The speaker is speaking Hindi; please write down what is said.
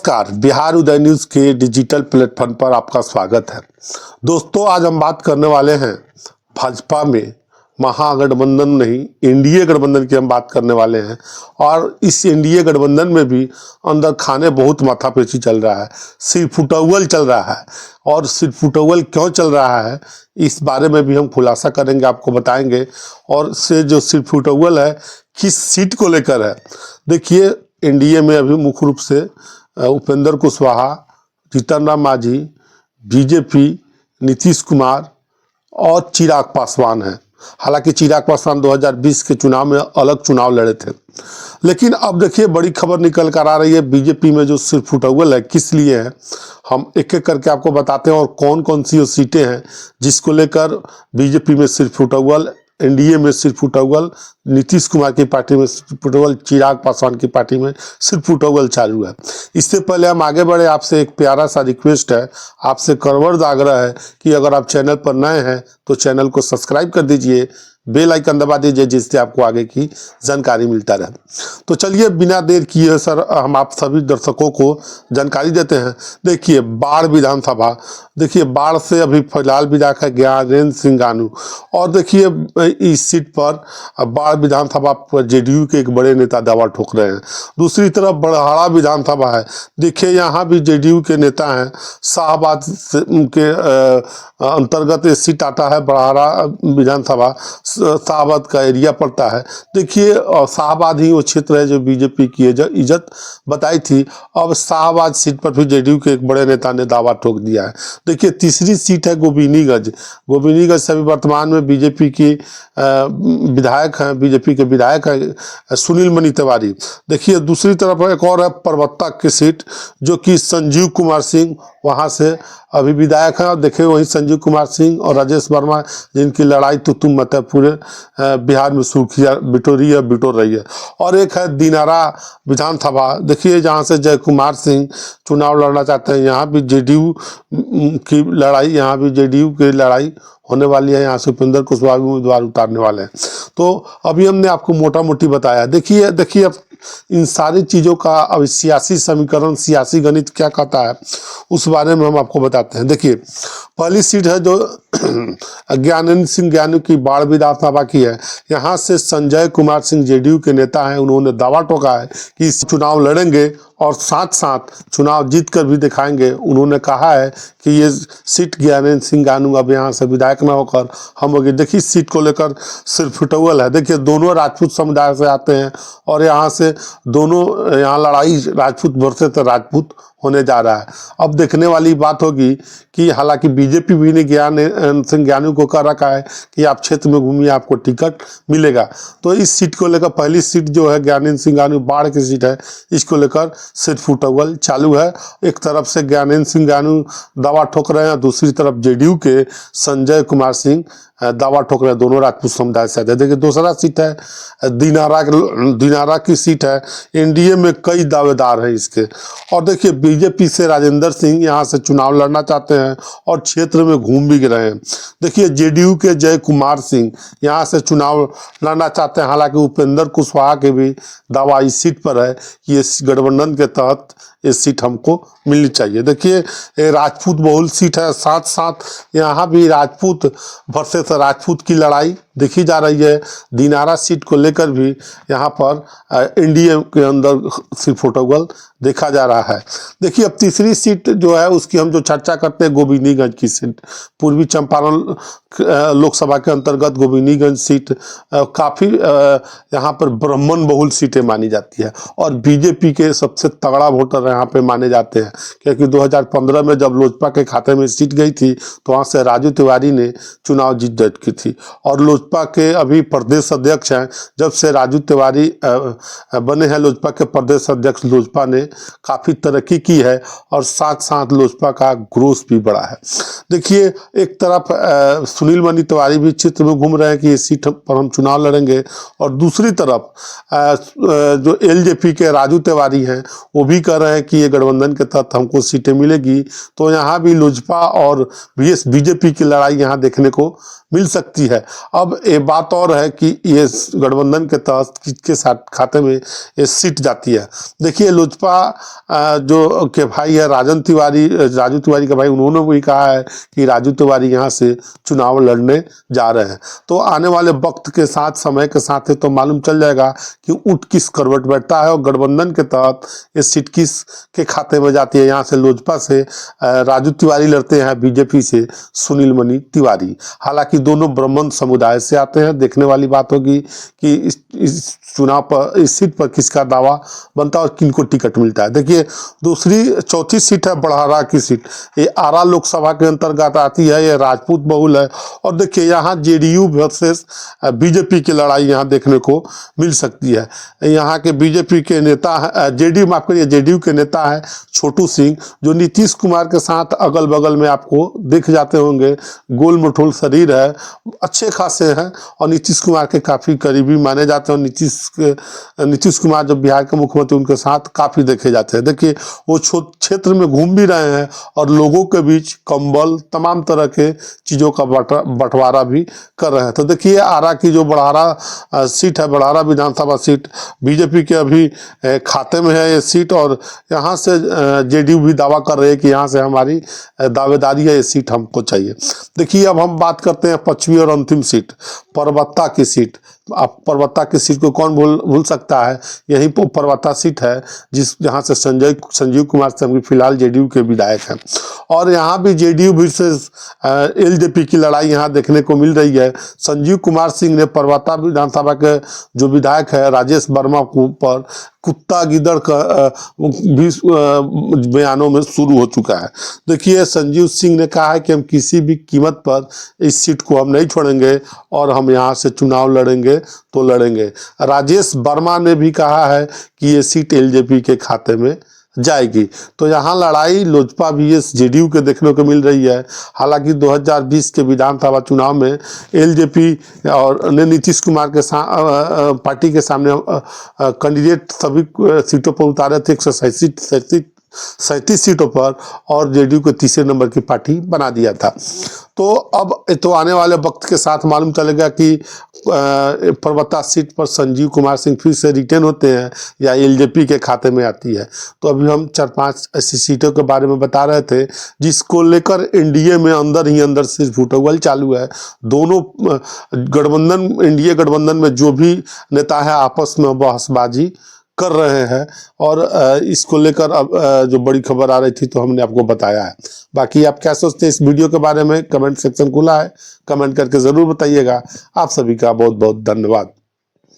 नमस्कार, बिहार उदय न्यूज के डिजिटल प्लेटफॉर्म पर आपका स्वागत है। दोस्तों, आज हम बात करने वाले हैं भाजपा में महागठबंधन नहीं, एनडीए गठबंधन की हम बात करने वाले हैं। और इस एनडीए गठबंधन में भी अंदर खाने बहुत माथापेची चल रहा है, सिरफुटौल चल रहा है। और सिरफुटौल क्यों चल रहा है, इस बारे में भी हम खुलासा करेंगे, आपको बताएंगे। और से जो सिरफुटौल है, किस सीट को लेकर है। देखिए, एनडीए में अभी मुख्य रूप से उपेंद्र कुशवाहा, जीतन राम मांझी, बीजेपी, नीतीश कुमार और चिराग पासवान है। हालांकि चिराग पासवान 2020 के चुनाव में अलग चुनाव लड़े थे, लेकिन अब देखिए बड़ी खबर निकल कर आ रही है। बीजेपी में जो सिरफुटौल है, किस लिए है, हम एक एक करके आपको बताते हैं। और कौन कौन सी वो सीटें हैं जिसको लेकर बीजेपी में सिरफुटौल, एनडीए में सिरफुटौल, नीतीश कुमार की पार्टी में सिरफुटौल, चिराग पासवान की पार्टी में सिरफुटौल चालू है। इससे पहले हम आगे बढ़े, आपसे एक प्यारा सा रिक्वेस्ट है, आपसे करवड़ आग्रह है कि अगर आप चैनल पर नए हैं तो चैनल को सब्सक्राइब कर दीजिए, बेल आइकन दबा दीजिए, जिससे आपको आगे की जानकारी मिलता रहे। तो चलिए बिना देर किए सर, हम आप सभी दर्शकों को जानकारी देते हैं। देखिए, बाढ़ विधानसभा, देखिए बाढ़ से अभी फिलहाल विधायक है ज्ञानेंद्र सिंह गानू। और देखिए इस सीट पर बाढ़ विधानसभा पर जेडीयू के एक बड़े नेता दावा ठोक रहे हैं। दूसरी तरफ बड़हाड़ा विधानसभा है, देखिए यहाँ भी जेडीयू के नेता हैं। शाहबाद के अंतर्गत ये सीट आता है, बड़हाड़ा विधानसभा शाहबाद का एरिया पड़ता है। देखिए शाहबाद ही वो क्षेत्र है जो बीजेपी की इज्जत बताई थी। अब शाहबाद सीट पर भी जेडीयू के एक बड़े नेता ने दावा ठोक दिया है। देखिए तीसरी सीट है गोविंदगंज। गोविंदगंज से भी वर्तमान में बीजेपी की विधायक हैं, बीजेपी के विधायक हैं सुनील मणि तिवारी। देखिए दूसरी तरफ एक और है परबत्ता की सीट, जो कि संजीव कुमार सिंह वहाँ से अभी विधायक हैं। और देखिए वही संजीव कुमार सिंह और राजेश वर्मा, जिनकी लड़ाई तो तुम मत है पूरे बिहार में सुर्खियां बिटोर रही है। और एक है दिनारा विधानसभा, देखिए जहाँ से जय कुमार सिंह चुनाव लड़ना चाहते हैं। यहाँ भी जेडीयू की लड़ाई, यहाँ भी जेडीयू की लड़ाई होने वाली है। यहाँ से उपेंद्र कुशवाहा उम्मीदवार उतारने वाले हैं। तो अभी हमने आपको मोटा मोटी बताया। देखिए अब इन सारी चीज़ों का अब सियासी समीकरण, सियासी गणित क्या कहता है, उस बारे में हम आपको बताते हैं। देखिए पहली सीट है जो ज्ञानेंद्र सिंह गानू की बाढ़ विधानसभा की है। यहाँ से संजय कुमार सिंह जेडीयू के नेता हैं, उन्होंने दावा ठोका है कि इस चुनाव लड़ेंगे और साथ साथ चुनाव जीत कर भी दिखाएंगे। उन्होंने कहा है कि ये सीट ज्ञानेंद्र सिंह गानू अब यहाँ से विधायक न होकर हम होगी। देखिए सीट को लेकर सिरफुटौल है। देखिए दोनों राजपूत समुदाय से आते हैं और यहाँ से दोनों, यहाँ लड़ाई राजपूत वर्सेस राजपूत होने जा रहा है। अब देखने वाली बात होगी कि हालांकि बीजेपी भी ने ज्ञानेंद्र सिंह गानू को कह रखा है कि आप क्षेत्र में घूमिए, आपको टिकट मिलेगा। तो इस सीट को लेकर, पहली सीट जो है ज्ञानेंद्र सिंह गानू बाढ़ की सीट है, इसको लेकर सिरफुटौल चालू है। एक तरफ से ज्ञानेंद्र सिंह गानू दावा ठोक रहे हैं, दूसरी तरफ जेडीयू के संजय कुमार सिंह दावा ठोक रहे हैं, दोनों राजपूत समुदाय से। देखिए दूसरा सीट है दिनारा की सीट है। एनडीए में कई दावेदार हैं इसके। और देखिए बीजेपी से राजेंद्र सिंह यहाँ से चुनाव लड़ना चाहते हैं और क्षेत्र में घूम भी रहे हैं। देखिए जेडीयू के जय कुमार सिंह यहाँ से चुनाव लड़ना चाहते हैं। हालांकि उपेंद्र कुशवाहा के भी दावा इस सीट पर है कि इस गठबंधन के तहत ये सीट हमको मिलनी चाहिए। देखिए राजपूत बहुल सीट है, साथ साथ यहाँ भी राजपूत वर्सेस राजपूत की लड़ाई देखी जा रही है। दिनारा सीट को लेकर भी यहाँ पर एनडीए के अंदर सिरफुटौल देखा जा रहा है। देखिए अब तीसरी सीट जो है उसकी हम जो चर्चा करते हैं, गोविंदगंज की सीट, पूर्वी चंपारण लोकसभा के अंतर्गत गोविंदगंज सीट काफ़ी यहाँ पर ब्राह्मण बहुल सीटें मानी जाती है। और बीजेपी के सबसे तगड़ा वोटर यहाँ पे माने जाते हैं, क्योंकि 2015 में जब लोजपा के खाते में सीट गई थी तो वहाँ से राजू तिवारी ने चुनाव जीत दर्ज की थी। और लोजपा के अभी प्रदेश अध्यक्ष हैं, जब से राजू तिवारी बने हैं लोजपा के प्रदेश अध्यक्ष, लोजपा ने काफ़ी तरक्की की है और साथ साथ लोजपा का ग्रोथ भी बढ़ा है। देखिए एक तरफ सुनील मणि तिवारी भी क्षेत्र में घूम रहे हैं कि इस सीट पर हम चुनाव लड़ेंगे, और दूसरी तरफ जो एलजेपी के राजू तिवारी हैं वो भी कह रहे हैं कि ये गठबंधन के तहत हमको सीटें मिलेगी। तो यहाँ भी लोजपा और बीजेपी की लड़ाई यहाँ देखने को मिल सकती है। अब ये बात और है कि ये गठबंधन के तहत किसके साथ खाते में ये सीट जाती है। देखिए लोजपा जो के भाई है राजू तिवारी का भाई, उन्होंने भी कहा है कि राजू तिवारी यहाँ से चुनाव लड़ने जा रहे हैं। तो आने वाले वक्त के साथ, समय के साथ तो मालूम चल जाएगा कि ऊँट किस करवट बैठता है और गठबंधन के तहत ये सीट किस के खाते में जाती है। यहाँ से लोजपा से राजू तिवारी लड़ते हैं, बीजेपी से सुनील मणि तिवारी। हालांकि दोनों ब्राह्मण समुदाय से आते हैं। देखने वाली बात होगी कि इस चुनाव पर, इस सीट पर किसका दावा बनता है और किनको टिकट मिलता है। देखिए चौथी सीट है बड़हरा की सीट, ये आरा लोकसभा के अंतर्गत आती है, ये राजपूत बहुल है। और देखिए यहाँ जेडीयू वर्सेस बीजेपी की लड़ाई यहाँ देखने को मिल सकती है। यहाँ के बीजेपी के नेता है, जेडीयू के नेता है छोटू सिंह, जो नीतीश कुमार के साथ अगल बगल में आपको दिख जाते होंगे। गोल मटोल शरीर है, अच्छे खासे हैं और नीतीश कुमार के काफ़ी करीबी माने जाते हैं। नीतीश कुमार जब बिहार के मुख्यमंत्री, उनके साथ काफ़ी देखे जाते हैं। देखिए वो क्षेत्र में घूम भी रहे हैं और लोगों के बीच कंबल, तमाम तरह के चीज़ों का बंटवारा भी कर रहे हैं। तो देखिए आरा की जो बड़हरा सीट है, बड़हरा विधानसभा सीट बीजेपी के अभी खाते में है ये सीट, और यहाँ से जेडीयू भी दावा कर रहे हैं कि यहाँ से हमारी दावेदारी है, ये सीट हमको चाहिए। देखिए अब हम बात करते हैं पांचवी और अंतिम सीट, परबत्ता की सीट। आप परबत्ता की सीट को कौन भूल सकता है। यही परबत्ता सीट है जहाँ से संजीव कुमार सिंह फिलहाल जेडीयू के विधायक हैं। और यहाँ भी जेडीयू वर्सेस एलजेपी की लड़ाई यहाँ देखने को मिल रही है। संजीव कुमार सिंह ने परबत्ता विधानसभा के जो विधायक है राजेश वर्मा पर कुत्ता गिदड़ का भी बयानों में शुरू हो चुका है। देखिए संजीव सिंह ने कहा है कि हम किसी भी कीमत पर इस सीट को हम नहीं छोड़ेंगे और हम यहाँ से चुनाव लड़ेंगे तो लड़ेंगे। राजेश वर्मा ने भी कहा है कि ये सीट एलजेपी के खाते में जाएगी। तो यहाँ लड़ाई लोजपा वीएस जेडीयू के देखने को मिल रही है। हालांकि 2020 के विधानसभा चुनाव में एलजेपी और ने नीतीश कुमार के पार्टी के सामने कैंडिडेट सभी सीटों पर उतारे थे, 137 सीटों पर, और जेडीयू को तीसरे नंबर की पार्टी बना दिया था। तो अब तो आने वाले वक्त के साथ मालूम चलेगा कि परबत्ता सीट पर संजीव कुमार सिंह फिर से रिटेन होते हैं या एलजेपी के खाते में आती है। तो अभी हम 4-5 ऐसी सीटों के बारे में बता रहे थे जिसको लेकर एनडीए में अंदर ही अंदर से फुटबॉल चालू है। दोनों गठबंधन, एनडीए गठबंधन में जो भी नेता है आपस में बहसबाजी कर रहे हैं। और इसको लेकर अब जो बड़ी खबर आ रही थी तो हमने आपको बताया है। बाकी आप क्या सोचते हैं इस वीडियो के बारे में, कमेंट सेक्शन खुला है, कमेंट करके ज़रूर बताइएगा। आप सभी का बहुत बहुत धन्यवाद।